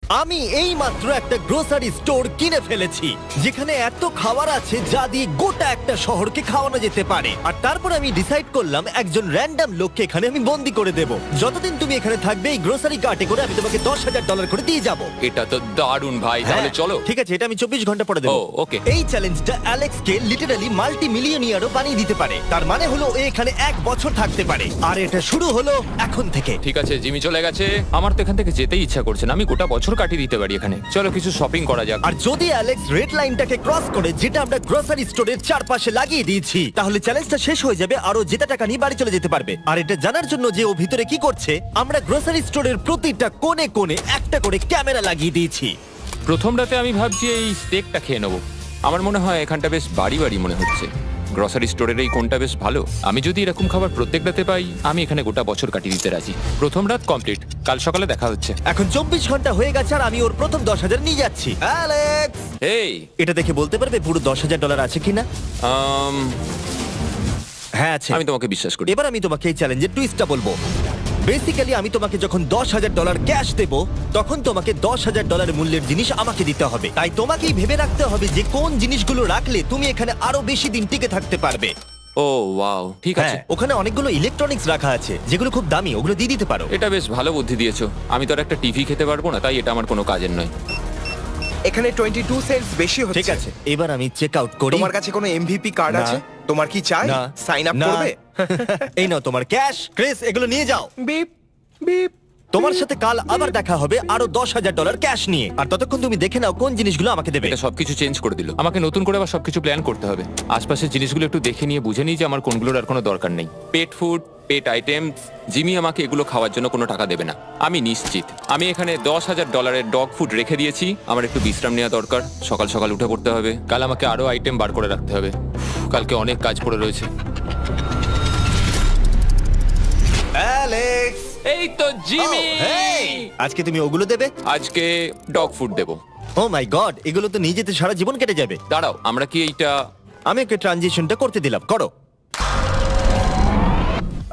আমি এই মাত্র একটা গ্রোসারি স্টোর কিনে ফেলেছি যেখানে এত খাবার আছে যা দিয়ে গোটা একটা শহরকে খাওয়ানো যেতে পারে। আর তারপর আমি ডিসাইড করলাম একজন র্যান্ডম লোককে এখানে আমি বন্দি করে দেব। যতদিন তুমি এখানে থাকবে এই গ্রোসারি কার্টে করে আমি তোমাকে $10,000 করে দিয়ে যাবো। এটা তো দারুণ ভাই, তাহলে চলো। ঠিক আছে, এটা আমি 24 ঘন্টা পরে দেবো। ও, okay. এই চ্যালেঞ্জটা অ্যালেক্সকে লিটারালি মাল্টি মিলিয়নিয়ারও বানিয়ে দিতে পারে। তার মানে হলো ও এখানে 1 বছর থাকতে পারে। আর এটা শুরু হলো এখন থেকে। ঠিক আছে, জিমি চলে গেছে। আমার তো এখান থেকে যেতেই ইচ্ছা করছে না। আমি গোটা বছর কাটিয়ে দিতে পারি এখানে। চলো কিছু শপিং করা যাক। আর যদি অ্যালেক্স রেড লাইনটাকে ক্রস করে, যেটা আমরা গ্রোসারি স্টোরের চারপাশে লাগিয়ে দিয়েছি, তাহলে চ্যালেঞ্জটা শেষ হয়ে যাবে আর ও জেতা টাকা নিয়ে বাড়ি চলে যেতে পারবে। আর এটা জানার জন্য যে ও ভিতরে কি করছে, আমরা গ্রোসারি স্টোরের প্রতিটা কোণে কোণে একটা করে ক্যামেরা লাগিয়ে দিয়েছি। প্রথম রাতে আমি ভাবছি এই স্টেকটা খেয়ে নেবো। আমার মনে হয় এখানটা বেশ বাড়ি বাড়ি মনে হচ্ছে। গ্রসারি স্টোরের এই কোনটা বেশ ভালো। আমি যদি এরকম খাবার প্রত্যেক রাতে পাই, আমি এখানে গোটা বছর কাটিয়ে দিতে রাজি। প্রথম রাত কমপ্লিট, কাল সকালে দেখা হচ্ছে। এখন 24 ঘন্টা হয়ে গেছে আর আমি ওর প্রথম 10,000 নিয়ে যাচ্ছি। অ্যালেক্স, এই এটা দেখে বলতে পারবে পুরো $10,000 আছে কিনা? হ্যাঁ আছে। আমি তোমাকে বিশ্বাস করি। এবার আমি তোমাকে এই চ্যালেঞ্জের টুইস্টটা বলবো। বেসিক্যালি আমি তোমাকে যখন $10,000 ক্যাশ দেব, তখন তোমাকে $10,000 মূল্যের জিনিস আমাকে দিতে হবে। তাই তোমাকেই ভেবে রাখতে হবে যে কোন জিনিসগুলো রাখলে তুমি এখানে আরো বেশি দিন টিকে থাকতে পারবে। ও ওয়াও, ঠিক আছে। হ্যাঁ, ওখানে অনেকগুলো ইলেকট্রনিক্স রাখা আছে যেগুলো খুব দামি, ওগুলো দিয়ে দিতে পারো। এটা বেশ ভালো বুদ্ধি দিয়েছো। আমি তো আর একটা টিভি খেতে পারবো না, তাই এটা আমার কোনো কাজের নয়। এখানে 22 সেন্টস বেশি হচ্ছে। ঠিক আছে, এবার আমি চেক আউট করি। তোমার কাছে কোনো এমভিপি কার্ড না। আছে? তোমার কি চাই? না। সাইন আপ না। করবে? এই নাও তোমার ক্যাশ। ক্রিস, এগুলো নিয়ে যাও। Beep beep. তোমার সাথে কাল আবার দেখা হবে আরো $10,000 ক্যাশ নিয়ে। আর ততক্ষণ তুমি দেখে নাও কোন জিনিসগুলো আমাকে দেবে। এটা সবকিছু চেঞ্জ করে দিল। আমাকে নতুন করে আবার সবকিছু প্ল্যান করতে হবে। আশপাশের জিনিসগুলো একটু দেখে নিয়ে বুঝে নিই যে আমার কোনগুলোর আর কোনো দরকার নেই। পেট ফুড, পেট আইটেমস। জিমি আমাকে এগুলো খাওয়ার জন্য কোনো টাকা দেবে না, আমি নিশ্চিত। আমি এখানে $10,000 ডগ ফুড রেখে দিয়েছি। আমার একটু বিশ্রাম নেওয়া দরকার। সকাল সকাল উঠে পড়তে হবে। কাল আমাকে আরো আইটেম বার করে রাখতে হবে। কালকে অনেক কাজ পড়ে রয়েছে। অ্যালেক্স, এই তো জিমি। Oh, hey! আজকে তুমি ওগুলো দেবে? আজকে ডগ ফুড দেবো। ও মাই গড, এগুলো তো নিয়ে যেতে সারা জীবন কেটে যাবে। দাঁড়াও, আমরা কি এইটা আমি ওকে ট্রানজিশনটা করতে দিলাম, করো।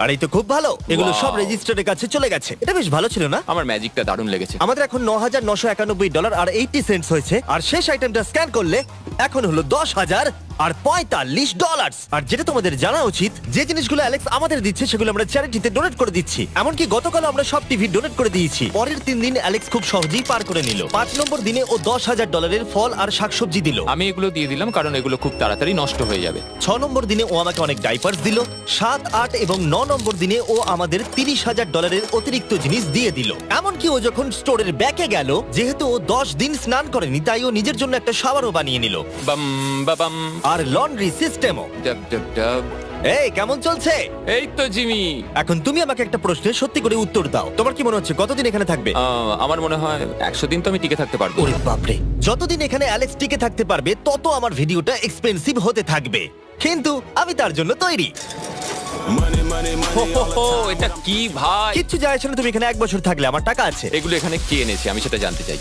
আর এই তো খুব ভালো, এগুলো Wow! সব রেজিস্টারের কাছে চলে গেছে। এটা বেশ ভালো ছিল না? আমার ম্যাজিকটা দারুণ লেগেছে। আমাদের এখন $9,991 আর 80 সেন্টস হয়েছে। আর শেষ আইটেমটা স্ক্যান করলে এখন হলো $10,045। আর যেটা তোমাদের জানা উচিত, যে জিনিসগুলো অ্যালেক্স আমাদের দিচ্ছে সেগুলো আমরা চ্যারিটিতে ডোনেট করে দিচ্ছি। এমনকি গতকাল আমরা সব টিভি ডোনেট করে দিয়েছি। পরের 3 দিন অ্যালেক্স খুব সহজেই পার করে নিল। 5 নম্বর দিনে ও $10,000 ফল আর শাকসবজি দিল। আমি এগুলো দিয়ে দিলাম কারণ এগুলো খুব তাড়াতাড়ি নষ্ট হয়ে যাবে। 6 নম্বর দিনে ও আমাকে অনেক ডাইপার্স দিল। 7, 8 এবং 9 নম্বর দিনে ও আমাদের $30,000 অতিরিক্ত জিনিস দিয়ে দিল। এমনকি ও যখন স্টোরের ব্যাকে গেল, যেহেতু ও 10 দিন স্নান করেনি, তাই ও নিজের জন্য একটা শাওয়ারও বানিয়ে নিল। বাম বাবাম। আর লন্ড্রি সিস্টেমও। ডাব ডাব ডাব। এই কেমন চলছে? এই তো জিমি। এখন তুমি আমাকে একটা প্রশ্নের সত্যি করে উত্তর দাও। তোমার কি মনে হচ্ছে কতদিন এখানে থাকবে? আমার মনে হয় 100 দিন তো আমি টিকে থাকতে পারবো। ওরে বাপরে, যতদিন এখানে অ্যালেক্স টিকে থাকতে পারবে তত আমার ভিডিওটা এক্সপেন্সিভ হতে থাকবে। কিন্তু আমি তার জন্য তৈরি। হো, হো, হো, এটা কি ভাই? কিচ্ছু যায় আসে না, তুমি এখানে 1 বছর থাকলে আমার টাকা আছে। এগুলো এখানে কে এনেছে আমি সেটা জানতে চাই।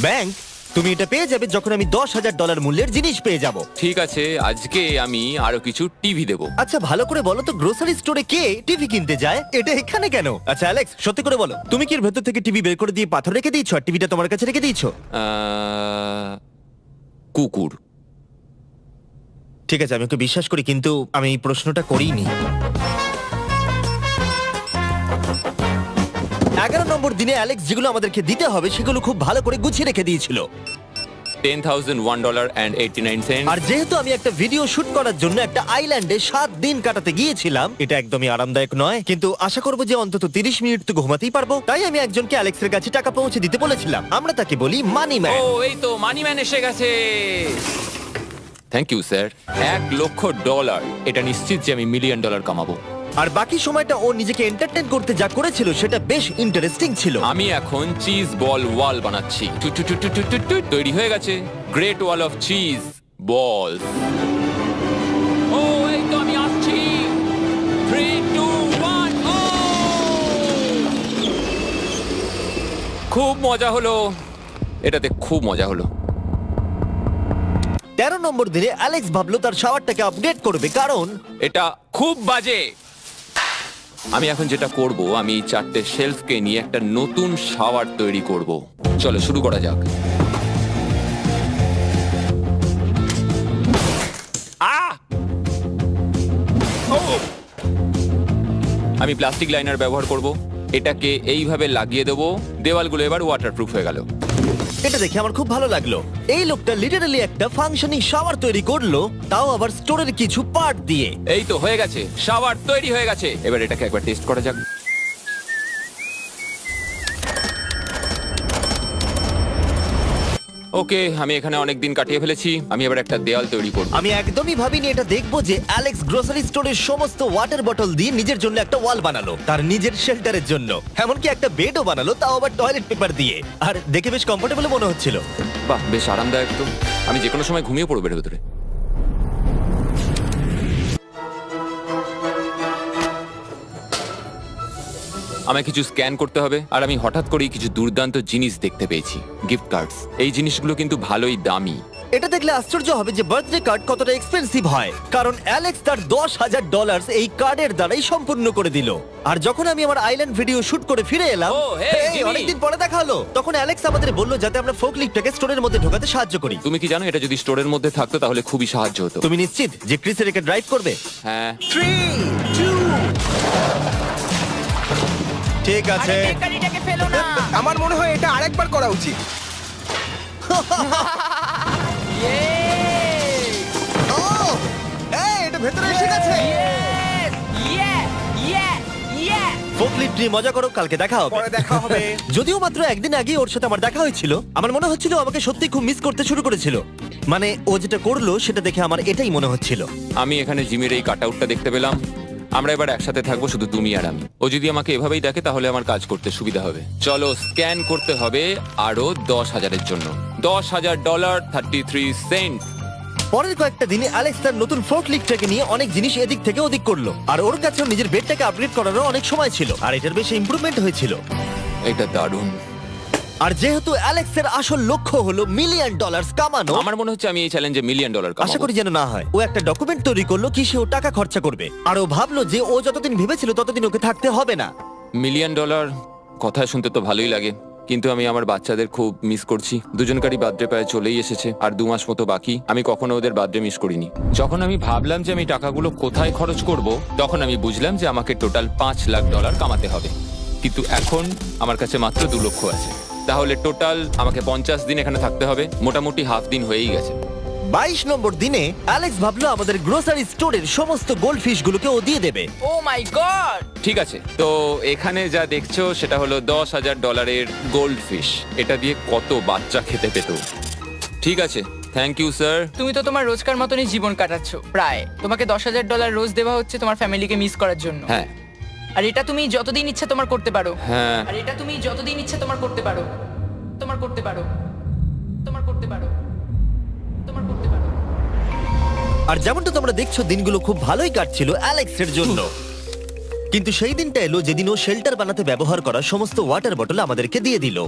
ব্যাংক, তুমি এটা পেয়ে যাবে যখন আমি $10,000 মূল্যের জিনিস পেয়ে যাব। ঠিক আছে, আজকে আমি আরো কিছু টিভি দেবো। আচ্ছা ভালো করে বলো তো, গ্রোসারি স্টোরে কে টিভি কিনতে যায়? এটা এখানে কেন? আচ্ছা অ্যালেক্স, সত্যি করে বলো, তুমি কি এর ভেতর থেকে টিভি বের করে দিয়ে পাথর রেখে দিয়েছো আর টিভিটা তোমার কাছে রেখে দিয়েছো? কুকুর। ঠিক আছে, আমি ওকে বিশ্বাস করি, কিন্তু আমি এই প্রশ্নটা করিনি। 11 নম্বর দিনে অ্যালেক্স যেগুলো আমাদেরকে দিতে হবে সেগুলো খুব ভালো করে গুছিয়ে রেখে দিয়েছিল। $10,001.89। আর যেহেতু আমি একটা ভিডিও শুট করার জন্য একটা আইল্যান্ডে 7 দিন কাটাতে গিয়েছিলাম, এটা একদমই আরামদায়ক নয়, কিন্তু আশা করবো যে অন্তত 30 মিনিট তো ঘুমাতেই পারবো। তাই আমি একজনকে অ্যালেক্সের কাছে টাকা পৌঁছে দিতে বলেছিলাম। আমরা তাকে বলি মানি ও ম্যান। এই তো মানি ম্যান এসে গেছে। Thank you sir. $1,00,000। এটা নিশ্চিত যে আমি $1 মিলিয়ন কামাবো। আর বাকি সময়টা ও নিজেকে এন্টারটেইন করতে যা করেছিল সেটা বেশ ইন্টারেস্টিং ছিল। আমি এখন চিজ বল ওয়াল বানাচ্ছি। টু টু টু টু টু টু টু। তৈরি হয়ে গেছে great wall of cheese ball. ও এই তো আমি আসছি। 3, 2, 1 ও! খুব মজা হলো, এটাতে খুব মজা হলো। 13 নম্বর দিনে অ্যালেক্স ভাবলো তার শাওয়ারটাকে আপডেট করবে, কারণ এটা খুব বাজে। আমি এখন যেটা করব, আমি এই 4টে শেলফকে নিয়ে একটা নতুন শাওয়ার তৈরি করব। চলো শুরু করা যাক। আহ! ও! আমি প্লাস্টিক লাইনার ব্যবহার করব। এটাকে এইভাবে লাগিয়ে দেবো। দেওয়ালগুলো এবার ওয়াটারপ্রুফ হয়ে গেল। এটা দেখে আমার খুব ভালো লাগলো। এই লোকটা লিটারালি একটা ফাংশনিং শাওয়ার তৈরি করলো, তাও আবার স্টোরের কিছু পার্ট দিয়ে। এই তো হয়ে গেছে, শাওয়ার তৈরি হয়ে গেছে। এবার এটাকে একবার টেস্ট করা যাক। ওকে, আমি এখানে অনেক দিন কাটিয়ে ফেলেছি। আমি এবার একটা দেওয়াল তৈরি করব। আমি একদমই ভাবিনি এটা দেখবো যে অ্যালেক্স গ্রোসারি স্টোরের সমস্ত ওয়াটার বটল দিয়ে নিজের জন্য একটা ওয়াল বানালো, তার নিজের শেল্টারের জন্য। এমনকি একটা বেডও বানালো, তাও আবার টয়লেট পেপার দিয়ে। আর দেখে বেশ কমফোর্টেবল মনে হচ্ছিল। বাহ, বেশ আরামদায়ক তো। আমি যে কোনো সময় ঘুমিয়ে পড়বো এর ভেতরে। আমায় কিছু স্ক্যান করতে হবে, আর আমি হঠাৎ করেই কিছু দুর্দান্ত জিনিস দেখতে পেয়েছি। Gift cards. এই জিনিসগুলো কিন্তু ভালোই দামি। এটা দেখলে আশ্চর্য হবে যে বার্থডে কার্ড কতটা এক্সপেন্সিভ হয়, কারণ অ্যালেক্স তার $10,000 এই কার্ডের দ্বারাই সম্পূর্ণ করে দিল। আর যখন আমি আমার আইল্যান্ড ভিডিও শুট করে ফিরে এলাম, ও, hey, এই, জিমি। অনেকদিন পরে দেখা হলো, তখন অ্যালেক্স আমাদের বলল যাতে আমরা ফোকলিফটটাকে স্টোরের মধ্যে ঢোকাতে সাহায্য করি। তুমি কি জানো, এটা যদি স্টোরের মধ্যে থাকতো তাহলে খুবই সাহায্য হতো। তুমি নিশ্চিত যে ক্রিস এটাকে ড্রাইভ করবে? হ্যাঁ। 3, 2, ঠিক আছে। গাড়িটাকে ফেলো না। আমার মনে হয় এটা আরেকবার করা উচিত। ও, এই, এটা ভেতরে এসে গেছে। ফোকলিফট নিয়ে মজা করো, কালকে দেখা হবে। পরে দেখা হবে। যদিও মাত্র একদিন আগে ওর সাথে আমার দেখা হয়েছিল, আমার মনে হচ্ছিল ও আমাকে সত্যি খুব মিস করতে শুরু করেছিল। মানে ও যেটা করলো সেটা দেখে আমার এটাই মনে হচ্ছিল। আমি এখানে জিমির এই কাট আউটটা দেখতে পেলাম। আমরা এবার একসাথে থাকবো, শুধু তুমি আর আমি। ও যদি আমাকে এভাবেই দেখে তাহলে আমার কাজ করতে সুবিধা হবে। চলো, স্ক্যান করতে হবে আরো 10,000-এর জন্য। $10,000 33 সেন্ট। পরের কয়েকটা দিনে অ্যালেক্স তার নতুন ফোকলিফটটাকে নিয়ে অনেক জিনিস এদিক থেকে ওদিক করলো, আর ওর কাছেও নিজের বেডটাকে আপগ্রেড করারও অনেক সময় ছিল, আর এটার বেশ ইমপ্রুভমেন্ট হয়েছিল। এটা দারুণ। আর যেহেতু অ্যালেক্সের আসল লক্ষ্য হলো $1 মিলিয়ন কামানো, আমার মনে হচ্ছে আমি এই চ্যালেঞ্জে $1 মিলিয়ন আশা কামাবো। করি যেন না হয়। ও একটা ডকুমেন্ট তৈরি করলো কি সে ও টাকা খরচা করবে, আর ও ভাবলো যে ও যতদিন ভেবেছিল ততদিন ওকে থাকতে হবে না। $1 মিলিয়ন কথা শুনতে তো ভালোই লাগে, কিন্তু আমি আমার বাচ্চাদের খুব মিস করছি। দুজনকারই বার্থডে প্রায় চলেই এসেছে, আর 2 মাস মতো বাকি। আমি কখনো ওদের বার্থডে মিস করিনি। যখন আমি ভাবলাম যে আমি টাকাগুলো কোথায় খরচ করব, তখন আমি বুঝলাম যে আমাকে টোটাল $5 লাখ কামাতে হবে। কিন্তু এখন আমার কাছে মাত্র 2 লক্ষ আছে। তাহলে টোটাল আমাকে 50 দিন এখানে থাকতে হবে। মোটামুটি হাফ দিন হয়েই গেছে। 22 নম্বর দিনে অ্যালেক্স ভাবলো আমাদের গ্রোসারি স্টোরের সমস্ত গোল্ড ফিশ গুলোকে ও দিয়ে দেবে। ও মাই গড। ঠিক আছে, তো এখানে যা দেখছো সেটা হলো $10,000 গোল্ড ফিশ। এটা দিয়ে কত বাচ্চা খেতে পেত। ঠিক আছে, থ্যাংক ইউ স্যার। তুমি তো তোমার রোজকার মতনই জীবন কাটাচ্ছো প্রায়। তোমাকে $10,000 রোজ দেওয়া হচ্ছে তোমার ফ্যামিলিকে মিস করার জন্য। হ্যাঁ আর এটা তুমি যতদিন ইচ্ছা তোমার করতে পারো। হ্যাঁ। আর এটা তুমি যতদিন ইচ্ছা তোমার করতে পারো। তোমার করতে পারো। তোমার করতে পারো। তোমার করতে পারো। আর যেমনটা তোমরা দেখছো দিনগুলো খুব ভালোই কাটছিল অ্যালেক্সের জন্য, কিন্তু সেই দিনটা এলো যেদিন ও শেল্টার বানাতে ব্যবহার করা সমস্ত ওয়াটার বটল আমাদেরকে দিয়ে দিল।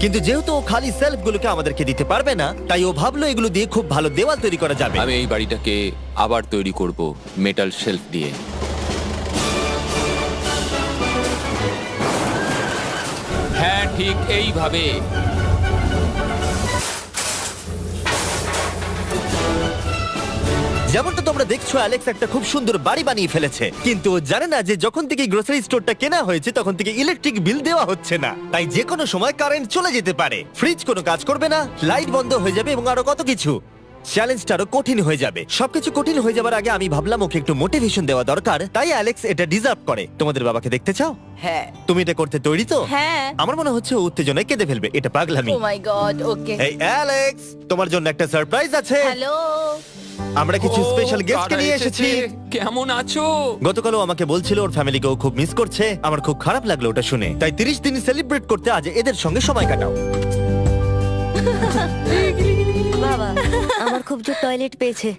কিন্তু যেহেতু ও খালি সেলফগুলোকে আমাদেরকে দিতে পারবে না, তাই ও ভাবলো এগুলো দিয়ে খুব ভালো দেওয়াল তৈরি করা যাবে। আমি এই বাড়িটাকে আবার তৈরি করব মেটাল শেলফ দিয়ে। হ্যাঁ, ঠিক এইভাবে। যেমনটা তোমরা দেখছো অ্যালেক্স একটা খুব সুন্দর বাড়ি বানিয়ে ফেলেছে, কিন্তু ও জানে না যে যখন থেকে গ্রোসারি স্টোরটা কেনা হয়েছে তখন থেকে ইলেকট্রিক বিল দেওয়া হচ্ছে না, তাই যে কোনো সময় কারেন্ট চলে যেতে পারে, ফ্রিজ কোনো কাজ করবে না, লাইট বন্ধ হয়ে যাবে এবং আরো কত কিছু। চ্যালেঞ্জটা আরো কঠিন হয়ে যাবে। সবকিছু কঠিন হয়ে যাবার আগে আমি ভাবলাম ওকে একটু মোটিভেশন দেওয়া দরকার, তাই অ্যালেক্স এটা ডিজার্ভ করে। তোমাদের বাবাকে দেখতে চাও? হ্যাঁ। তুমি এটা করতে তৈরি তো? হ্যাঁ। আমার মনে হচ্ছে ও উত্তেজনায় কেঁদে ফেলবে, এটা পাগলামি। ও মাই গড, ওকে। এই অ্যালেক্স, তোমার জন্য একটা সারপ্রাইজ আছে। হ্যালো। আমরা কিছু ও, স্পেশাল গেস্টকে কারা নিয়ে এসেছে? এসেছি। কেমন আছো? গতকালও আমাকে বলছিল ওর ফ্যামিলিকেও খুব মিস করছে। আমার খুব খারাপ লাগলো ওটা শুনে, তাই 30 দিন সেলিব্রেট করতে আজ এদের সঙ্গে সময় কাটাও। বাবা, আমার খুব জোর টয়লেট পেয়েছে।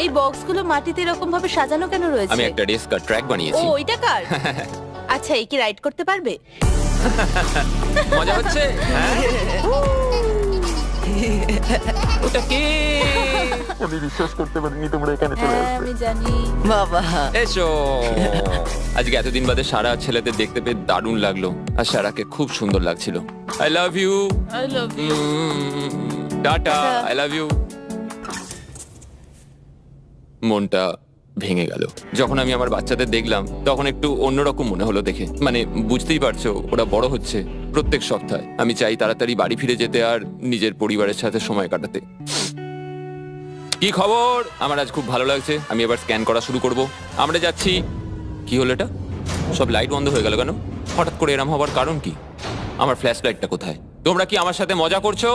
এই বক্সগুলো মাটিতে এরকম ভাবে সাজানো কেন রয়েছে? আমি একটা ডেস্ক আর ট্র্যাক ও, বানিয়েছি। ওইটা কার? আচ্ছা, এই কি রাইড করতে পারবে? মজা হচ্ছে? ওটা কে? আমি বিশ্বাস করতে পারিনি তোমরা এখানে চলে হ্যাঁ আসবে। আমি জানি। বাবা এসো। আজকে এতদিন বাদে সারা ছেলেদের দেখতে পেয়ে দারুণ লাগলো, আর সারাকে খুব সুন্দর লাগছিল। I love you. I love you. Ta-ta. আচ্ছা। I love you. মনটা ভেঙে গেল যখন আমি আমার বাচ্চাদের দেখলাম, তখন একটু অন্যরকম মনে হলো দেখে। মানে বুঝতেই পারছো, ওরা বড় হচ্ছে প্রত্যেক সপ্তাহে। আমি চাই তাড়াতাড়ি বাড়ি ফিরে যেতে আর নিজের পরিবারের সাথে সময় কাটাতে। কি খবর? আমার আজ খুব ভালো লাগছে। আমি এবার স্ক্যান করা শুরু করব। আমরা যাচ্ছি। কি হলো এটা? সব লাইট বন্ধ হয়ে গেল কেন? হঠাৎ করে এরম হবার কারণ কি? আমার ফ্ল্যাশ লাইটটা কোথায়? তোমরা কি আমার সাথে মজা করছো?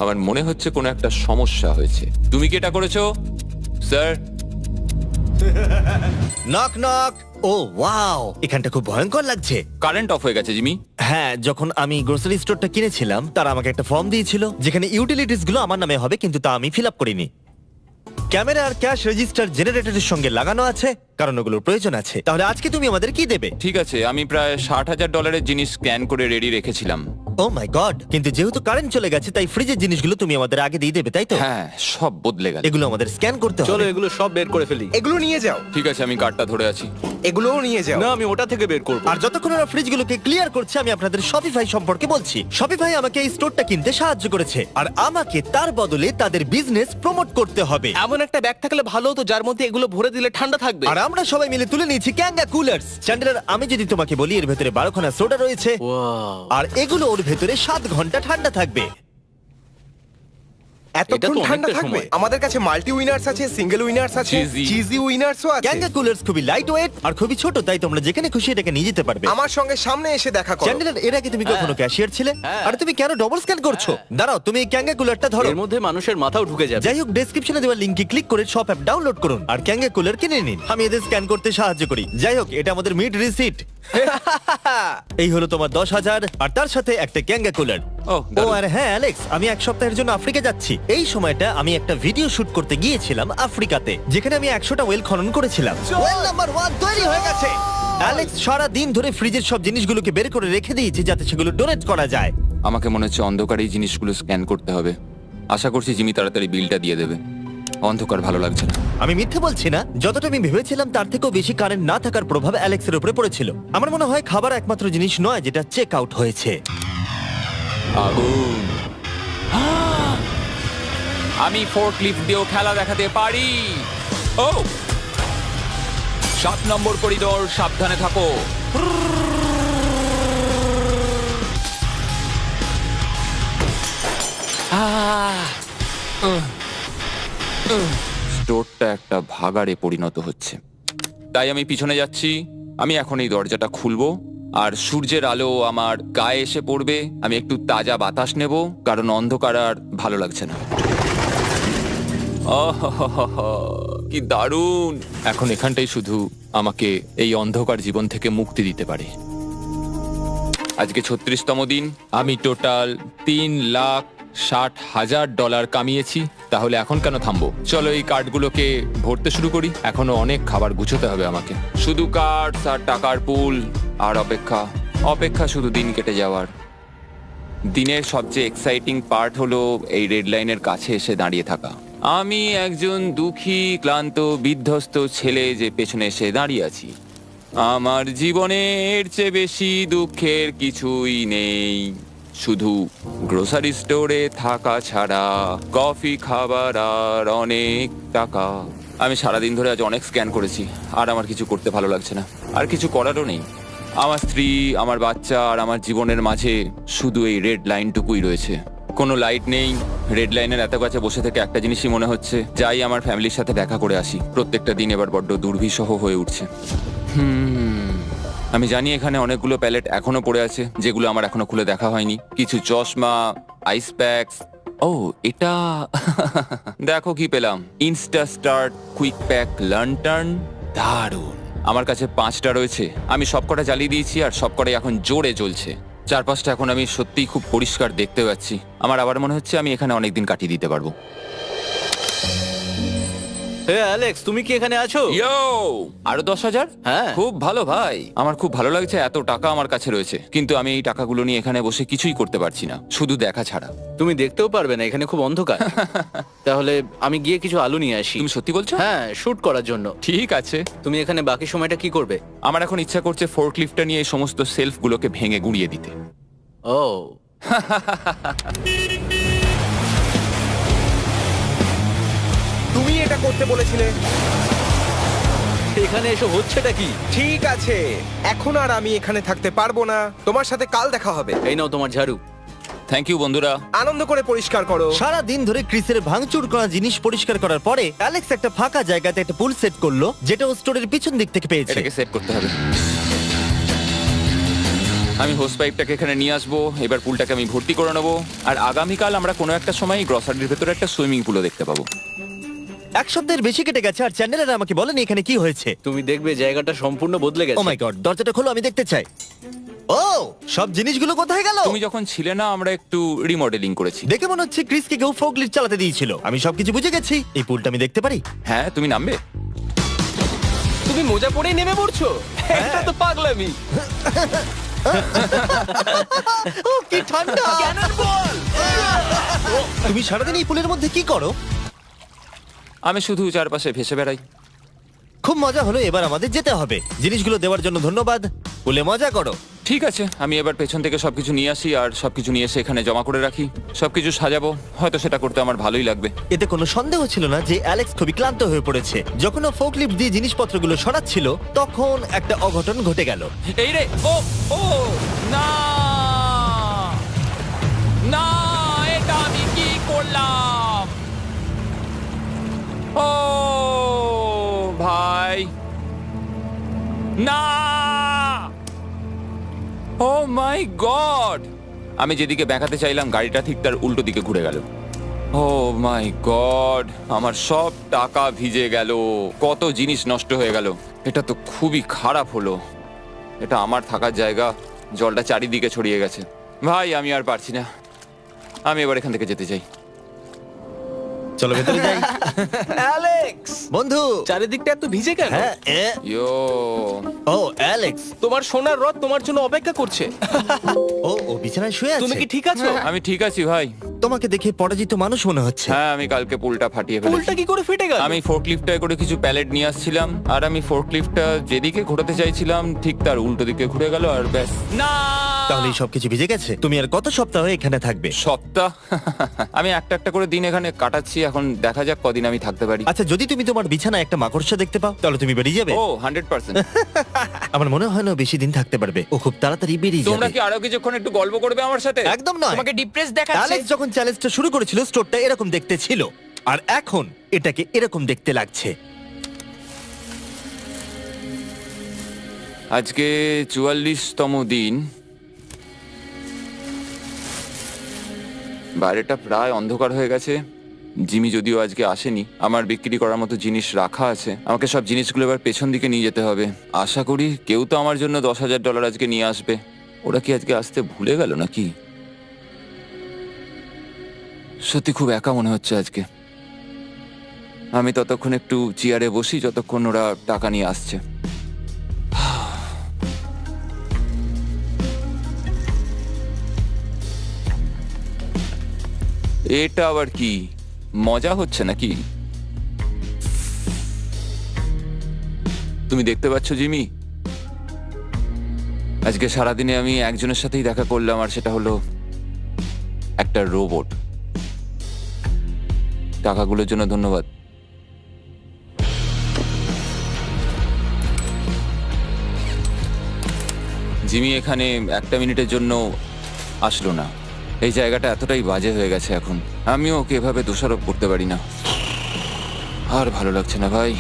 আমার মনে হচ্ছে কোনো একটা সমস্যা হয়েছে। তুমি কি এটা করেছো স্যার? Knock knock. ও ওয়াও, এখানটা খুব ভয়ঙ্কর লাগছে। কারেন্ট অফ হয়ে গেছে জিমি। হ্যাঁ, যখন আমি গ্রোসারি স্টোরটা কিনেছিলাম তারা আমাকে একটা ফর্ম দিয়েছিল যেখানে ইউটিলিটিস গুলো আমার নামে হবে, কিন্তু তা আমি ফিল আপ করিনি। ক্যামেরা আর ক্যাশ রেজিস্টার জেনারেটরের সঙ্গে লাগানো আছে, কারণ ওগুলোর প্রয়োজন আছে। তাহলে আজকে তুমি আমাদের কি দেবে? ঠিক আছে, আমি প্রায় $60,000 জিনিস স্ক্যান করে রেডি রেখেছিলাম। ও মাই গড, কিন্তু যেহেতু কারেন্ট চলে গেছে তাই ফ্রিজের জিনিসগুলো তুমি আমাদের আগে দিয়ে দেবে, তাই তো? হ্যাঁ, সব বদলে গেল। এগুলো আমাদের স্ক্যান করতে চলো হবে। এগুলো সব বের করে ফেলি। এগুলো নিয়ে যাও, ঠিক আছে, আমি কার্ডটা ধরে আছি। এগুলোও নিয়ে যাও। না আমি ওটা থেকে বের করব। আর যতক্ষণ ওরা ফ্রিজগুলোকে ক্লিয়ার করছে, আমি আপনাদের শপিফাই সম্পর্কে বলছি। শপিফাই আমাকে এই স্টোরটা কিনতে সাহায্য করেছে, আর আমাকে তার বদলে তাদের বিজনেস প্রমোট করতে হবে। এমন একটা ব্যাগ থাকলে ভালো হতো যার মধ্যে এগুলো ভরে দিলে ঠান্ডা থাকবে। আর আমরা সবাই মিলে তুলে নিয়েছি ক্যাঙ্গা কুলার্স। চ্যান্ডেলার, আমি যদি তোমাকে বলি এর ভেতরে 12খানা সোডা রয়েছে, ওয়াও, আর এগুলো ওর ভেতরে 7 ঘন্টা ঠান্ডা থাকবে। এটা এতক্ষণ তো ঠান্ডা অনেকটা থাকবে? সময়। আমাদের কাছে মাল্টি উইনার্স আছে, সিঙ্গেল উইনার্স আছে, Cheesy। চিজি উইনার্সও আছে। ক্যাঙ্গা কুলার্স খুবই লাইট ওয়েট আর খুবই ছোট, তাই তোমরা যেখানে খুশি এটাকে নিয়ে যেতে পারবে। আমার সঙ্গে সামনে এসে দেখা করো। চ্যান্ডেলার, এর আগে তুমি কখনো ক্যাশিয়ার ছিলে? হ্যাঁ। আর তুমি কেন ডবল স্ক্যান করছো? দাঁড়াও, তুমি এই ক্যাঙ্গা কুলারটা ধরো। এর মধ্যে মানুষের মাথাও ঢুকে যাবে। যাই হোক, ডেসক্রিপশনে দেওয়া লিংকে ক্লিক করে শপ অ্যাপ ডাউনলোড করুন আর ক্যাঙ্গা কুলার কিনে নিন। আমি এদের স্ক্যান করতে সাহায্য করি। যাই হোক, এটা আমাদের মিড রিসিট। এই হলো তোমার 10,000 আর তার সাথে একটা ক্যাঙ্গা কুলার। ও, ও দারুণ। আর হ্যাঁ অ্যালেক্স, আমি এক সপ্তাহের জন্য আফ্রিকা যাচ্ছি। এই সময়টা আমি একটা ভিডিও শুট করতে গিয়েছিলাম আফ্রিকাতে, যেখানে আমি 100টা ওয়েল খনন করেছিলাম। ওয়েল নাম্বার 1 তৈরি হয়ে গেছে। অ্যালেক্স সারা দিন ধরে ফ্রিজের সব জিনিসগুলোকে বের করে রেখে দিয়েছে যাতে সেগুলো ডোনেট করা যায়। আমাকে মনে হচ্ছে অন্ধকারে এই জিনিসগুলো স্ক্যান করতে হবে। আশা করছি জিমি তাড়াতাড়ি বিলটা দিয়ে দেবে। অন্ধকার ভালো লাগছে না। আমি মিথ্যে বলছি না, যতটা আমি ভেবেছিলাম তার থেকেও বেশি কারেন্ট না থাকার প্রভাব অ্যালেক্সের উপরে পড়েছিল। আমার মনে হয় খাবার একমাত্র জিনিস নয় যেটা চেক আউট হয়েছে। আগুন। আমি ফোর্কলিফট দিয়েও খেলা দেখাতে পারি। ও, 7 নম্বর করিডোর, সাবধানে থাকো। স্টোরটা একটা ভাগাড়ে পরিণত হচ্ছে, তাই আমি পিছনে যাচ্ছি। আমি এখন এই দরজাটা খুলবো আর সূর্যের আলো আমার গায়ে এসে পড়বে। আমি একটু তাজা বাতাস নেব, কারণ অন্ধকার আর ভালো লাগছে না। আহাহাহা, কি দারুণ! এখন এখানটাই শুধু আমাকে এই অন্ধকার জীবন থেকে মুক্তি দিতে পারে। আজকে 36তম দিন। আমি টোটাল $3,60,000 কামিয়েছি। তাহলে এখন কেন থামবো? চলো এই কার্ডগুলোকে ভরতে শুরু করি। এখনো অনেক খাবার গুছোতে হবে আমাকে। শুধু কার্ড আর টাকার পুল আর অপেক্ষা, অপেক্ষা, শুধু দিন কেটে যাওয়ার। দিনের সবচেয়ে এক্সাইটিং পার্ট হলো এই রেড লাইনের কাছে এসে দাঁড়িয়ে থাকা। আমি একজন দুঃখী, ক্লান্ত, বিধ্বস্ত ছেলে যে পেছনে এসে দাঁড়িয়ে আছি। আমার জীবনে এর চেয়ে বেশি দুঃখের কিছুই নেই, শুধু গ্রোসারি স্টোরে থাকা ছাড়া, কফি খাবার আর অনেক টাকা। আমি সারাদিন ধরে আজ অনেক স্ক্যান করেছি আর আমার কিছু করতে ভালো লাগছে না, আর কিছু করারও নেই। আমার স্ত্রী, আমার বাচ্চা আর আমার জীবনের মাঝে শুধু এই রেড লাইনটুকুই রয়েছে। কোনো লাইট নেই। রেড লাইনের এত কাছে বসে থেকে একটা জিনিসই মনে হচ্ছে, যাই আমার ফ্যামিলির সাথে দেখা করে আসি। প্রত্যেকটা দিন এবার বড্ড দুর্বিষহ হয়ে উঠছে। আমি জানি এখানে অনেকগুলো প্যালেট এখনো পড়ে আছে যেগুলো আমার এখনো খুলে দেখা হয়নি। কিছু চশমা, আইস প্যাকস। ও, এটা দেখো কি পেলাম, ইনস্টা স্টার্ট কুইক প্যাক লান্টার্ন। দারুণ! আমার কাছে 5টা রয়েছে। আমি সবকটা জ্বালিয়ে দিয়েছি আর সবকটাই এখন জোরে জ্বলছে। চারপাশটা এখন আমি সত্যিই খুব পরিষ্কার দেখতে পাচ্ছি। আমার আবার মনে হচ্ছে আমি এখানে অনেকদিন কাটিয়ে দিতে পারবো। অ্যালেক্স, তুমি কি এখানে আছো? ইয়ো, আরো 10,000? হ্যাঁ। খুব ভালো ভাই, আমার খুব ভালো লাগছে। এত টাকা আমার কাছে রয়েছে, কিন্তু আমি এই টাকাগুলো নিয়ে এখানে বসে কিছুই করতে পারছি না, শুধু দেখা ছাড়া। তুমি দেখতেও পারবে না, এখানে খুব অন্ধকার। তাহলে আমি গিয়ে কিছু আলু নিয়ে আসি। তুমি সত্যি বলছো? হ্যাঁ, শুট করার জন্য। ঠিক আছে। তুমি এখানে বাকি সময়টা কি করবে? আমার এখন ইচ্ছা করছে ফোর্কলিফটটা নিয়ে এই সমস্ত সেলফগুলোকে ভেঙে গুঁড়িয়ে দিতে। ও, তুমি এটা করতে বলেছিলে। এখানে এসে হচ্ছেটা কি? ঠিক আছে, এখন আর আমি এখানে থাকতে পারবো না। তোমার সাথে কাল দেখা হবে। এই নাও তোমার ঝাড়ু। থ্যাংক ইউ বন্ধুরা। আনন্দ করে পরিষ্কার করো। সারা দিন ধরে ক্রিসের ভাঙচুর করা জিনিস পরিষ্কার করার পরে অ্যালেক্স একটা ফাঁকা জায়গাতে একটা পুল সেট করলো, যেটা ও স্টোরের পিছন দিক থেকে পেয়েছে। এটাকে সেট করতে হবে। আমি হোস পাইপটাকে এখানে নিয়ে আসবো, এবার পুলটাকে আমি ভর্তি করে নেবো, আর আগামীকাল আমরা কোনো একটা সময় গ্রসারির ভেতরে একটা সুইমিং পুলও দেখতে পাবো। এক সপ্তাহের বেশি কেটে গেছে আর চ্যানেলের আমাকে বলেনি এখানে কি হয়েছে। তুমি দেখবে জায়গাটা সম্পূর্ণ বদলে ও গেছে। মাই গড, দরজাটা খোলো, আমি দেখতে চাই। ও, সব জিনিসগুলো কোথায় গেল? তুমি যখন ছিলে না, আমরা একটু রিমডেলিং করেছি। দেখে মনে হচ্ছে ক্রিসকে কেউ ফোর্কলিফট চালাতে দিয়েছিল। আমি সবকিছু বুঝে গেছি। এই পুলটা আমি দেখতে পারি? হ্যাঁ, তুমি নামবে? তুমি মোজা পরেই নেমে পড়ছো? এটা তো পাগলামি। ও, কি ঠান্ডা! তুমি সারাদিন এই পুলের মধ্যে কি করো? আমি শুধু চারপাশে ভেসে বেড়াই। খুব মজা হলো, এবার আমাদের যেতে হবে। জিনিসগুলো দেওয়ার জন্য ধন্যবাদ। পুলে মজা করো। ঠিক আছে, আমি এবার পেছন থেকে সবকিছু নিয়ে আসি আর সবকিছু নিয়ে এসে এখানে জমা করে রাখি। সবকিছু সাজাবো, হয়তো সেটা করতে আমার ভালোই লাগবে। এতে কোনো সন্দেহ ছিল না যে অ্যালেক্স খুবই ক্লান্ত হয়ে পড়েছে। যখন ও ফোর্কলিফট দিয়ে জিনিসপত্রগুলো সরাচ্ছিল, তখন একটা অঘটন ঘটে গেল। এই রে, ও ও না না, এটা আমি কি করলাম? ও ভাই, না! ও মাই গড! আমি যেদিকে ব্যাকাতে চাইলাম, গাড়িটা ঠিক তার উল্টো দিকে ঘুরে গেল। ও মাই গড, আমার সব টাকা ভিজে গেল, কত জিনিস নষ্ট হয়ে গেল। এটা তো খুবই খারাপ হলো। এটা আমার থাকার জায়গা, জলটা চারিদিকে ছড়িয়ে গেছে। ভাই, আমি আর পারছি না, আমি এবার এখান থেকে যেতে চাই। চলো ভেতরে যাই। অ্যালেক্স, বন্ধু। চারিদিকটা এত ভিজে কেন? হ্যাঁ, ইয়ো, ও অ্যালেক্স। তোমার সোনার রথ তোমার জন্য অপেক্ষা করছে। ও বিছানায় শুয়ে আছে। তুমি কি ঠিক আছো? আমি ঠিক আছি ভাই। তোমাকে দেখে পরাজিত মানুষ মনে হচ্ছে। হ্যাঁ, আমি কালকে পুলটা ফাটিয়ে পুলটা ফেলেছি। কি করে ফেটে গেল? আমি ফোর্কলিফটটায় করে কিছু প্যালেট নিয়ে আসছিলাম, আর আমি ফোর্কলিফটটা যেদিকে ঘোরাতে চাইছিলাম ঠিক তার উল্টো দিকে ঘুরে গেল, আর ব্যাস। না! তাহলে এই সবকিছু ভিজে গেছে। তুমি আর কত সপ্তাহ এখানে থাকবে? সপ্তাহ? আমি একটা একটা করে দিন এখানে কাটাচ্ছি, এখন দেখা যাক কদিন আমি থাকতে পারি। আচ্ছা, যদি তুমি তোমার বিছানায় একটা মাকড়সা দেখতে পাও, তাহলে তুমি বেরিয়ে যাবে? ও 100%। আমার মনে হয় না ও বেশি দিন থাকতে পারবে। ও খুব তাড়াতাড়ি বেরিয়ে তোমরা যাবে। কি আরো কিছুক্ষণ একটু গল্প করবে আমার সাথে? একদম নয়। তোমাকে ডিপ্রেস দেখাচ্ছে। অ্যালেক্স যখন চ্যালেঞ্জটা শুরু করেছিল, স্টোরটা এরকম দেখতে ছিল, আর এখন এটাকে এরকম দেখতে লাগছে। আজকে 44তম দিন। বাইরেটা প্রায় অন্ধকার হয়ে গেছে। জিমি যদিও আজকে আসেনি, আমার বিক্রি করার মতো জিনিস রাখা আছে। আমাকে সব জিনিসগুলো এবার পেছন দিকে নিয়ে যেতে হবে। আশা করি কেউ তো আমার জন্য $10,000 আজকে নিয়ে আসবে। ওরা কি আজকে আসতে ভুলে গেল নাকি? সত্যি খুব একা মনে হচ্ছে আজকে। আমি ততক্ষণ একটু চেয়ারে বসি যতক্ষণ ওরা টাকা নিয়ে আসছে। এটা আবার কি মজা হচ্ছে নাকি? তুমি দেখতে পাচ্ছ জিমি, আজকে সারাদিনে আমি একজনের সাথেই দেখা করলাম, আর সেটা হলো একটা রোবট। টাকাগুলোর জন্য ধন্যবাদ। জিমি এখানে একটা মিনিটের জন্য আসলো না। এই জায়গাটা এতটাই বাজে হয়ে গেছে এখন, আমিও ওকে এভাবে দোষারোপ করতে পারি না। আর ভালো লাগছে না ভাই।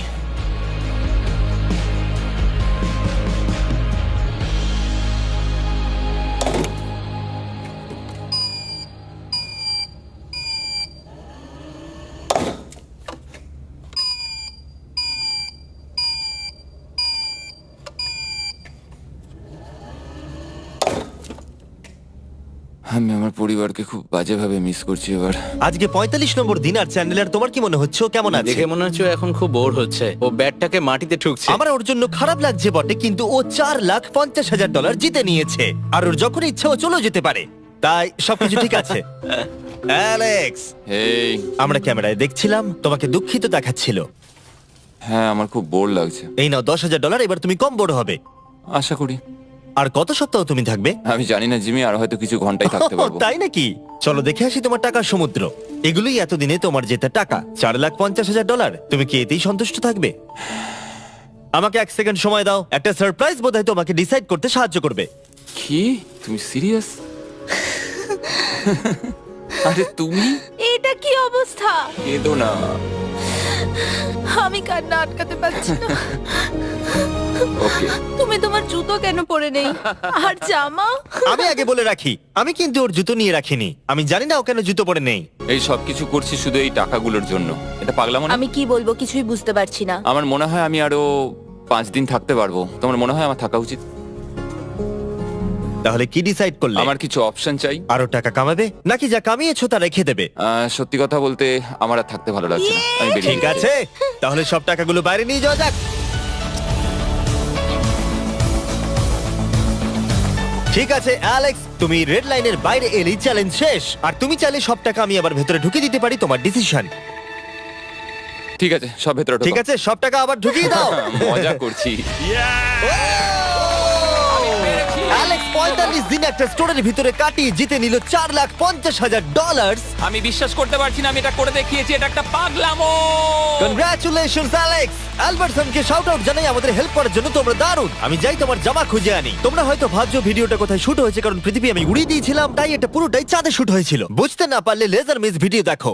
আমি আমার পরিবারকে খুব বাজেভাবে মিস করছি এবার। আজকে 45 নম্বর দিন আর চ্যান্ডেলার, তোমার কি মনে হচ্ছে ও কেমন আছে? দেখে মনে হচ্ছে ও এখন খুব বোর হচ্ছে, ও ব্যাটটাকে মাটিতে ঠুকছে। আমার ওর জন্য খারাপ লাগছে বটে, কিন্তু ও $4,50,000 জিতে নিয়েছে আর ওর যখন ইচ্ছা ও চলেও যেতে পারে, তাই সবকিছু ঠিক আছে। অ্যালেক্স, এই আমরা ক্যামেরায় দেখছিলাম, তোমাকে দুঃখিত দেখাচ্ছিল। হ্যাঁ, আমার খুব বোর লাগছে। এই নাও $10,000, এবার তুমি কম বড় হবে। আশা করি। আর কত সপ্তাহ তুমি থাকবে? আমি জানি না জিমি, আর হয়তো কিছু ঘন্টাই থাকতে পারবো। তাই নাকি? চলো দেখে আসি তোমার টাকার সমুদ্র। এগুলোই এতদিনে তোমার জেতা টাকা, $4,50,000। তুমি কি এতেই সন্তুষ্ট থাকবে? আমাকে 1 সেকেন্ড সময় দাও, একটা সারপ্রাইজ বোধহয় তোমাকে ডিসাইড করতে সাহায্য করবে। কি, তুমি সিরিয়াস? আরে তুমি এটা কি অবস্থা? কেঁদো না। আমি কান্না আটকাতে পারছি না। ওকে, তুমি তোমার জুতো কেন পরে নেই? আর জামা? আমি আগে বলে রাখি, আমি কিন্তু ওর জুতো নিয়ে রাখিনি। আমি জানি না ও কেন জুতো পরে নেই। এই সব কিছু করছি শুধু এই টাকাগুলোর জন্য। এটা পাগলামো না? আমি কি বলবো কিছুই বুঝতে পারছি না। আমার মনে হয় আমি আরো 5 দিন থাকতে পারবো। তোমার মনে হয় আমার থাকা উচিত? তাহলে কি ডিসাইড করলে? আমার কিছু অপশন চাই। আরো টাকা কামাবে নাকি যা কামিয়েছো তা রেখে দেবে? সত্যি কথা বলতে আমার আর থাকতে ভালো লাগছে না। আমি বেরিয়ে ঠিক যেতে আছে, তাহলে সব টাকাগুলো বাইরে নিয়ে যাওয়া যাক। ঠিক আছে অ্যালেক্স, তুমি রেড লাইনের বাইরে এলেই চ্যালেঞ্জ শেষ। আর তুমি চাইলে সব টাকা আমি আবার ভেতরে ঢুকিয়ে দিতে পারি, তোমার ডিসিশন। চাই। ঠিক আছে, সব ভেতরে ঢোকো। ঠিক আছে, সব টাকা আবার ঢুকিয়ে দাও। মজা করছি। অ্যালেক্স 45 দিন একটা স্টোরের ভিতরে কাটিয়ে জিতে নিল $4,50,000। আমি বিশ্বাস করতে পারছি না আমি এটা করে দেখিয়েছি। এটা একটা পাগলামো। Congratulations Alex. অ্যালবার্টসনকে শাউট আউট জানাই আমাদের হেল্প করার জন্য, তোমরা দারুণ। আমি যাই তোমার জামা খুঁজে আনি। তোমরা হয়তো ভাবছো ভিডিওটা কোথায় শুট হয়েছে, কারণ পৃথিবী আমি উড়িয়ে দিয়েছিলাম, তাই এটা পুরোটাই চাঁদে শুট হয়েছিল। বুঝতে না পারলে লেজার মিস ভিডিও দেখো।